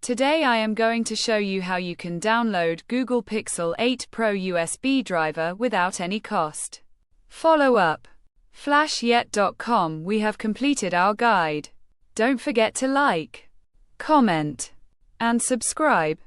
Today I am going to show you how you can download Google Pixel 8 Pro USB driver without any cost. Follow up. Flashyet.com. We have completed our guide. Don't forget to like, comment, and subscribe.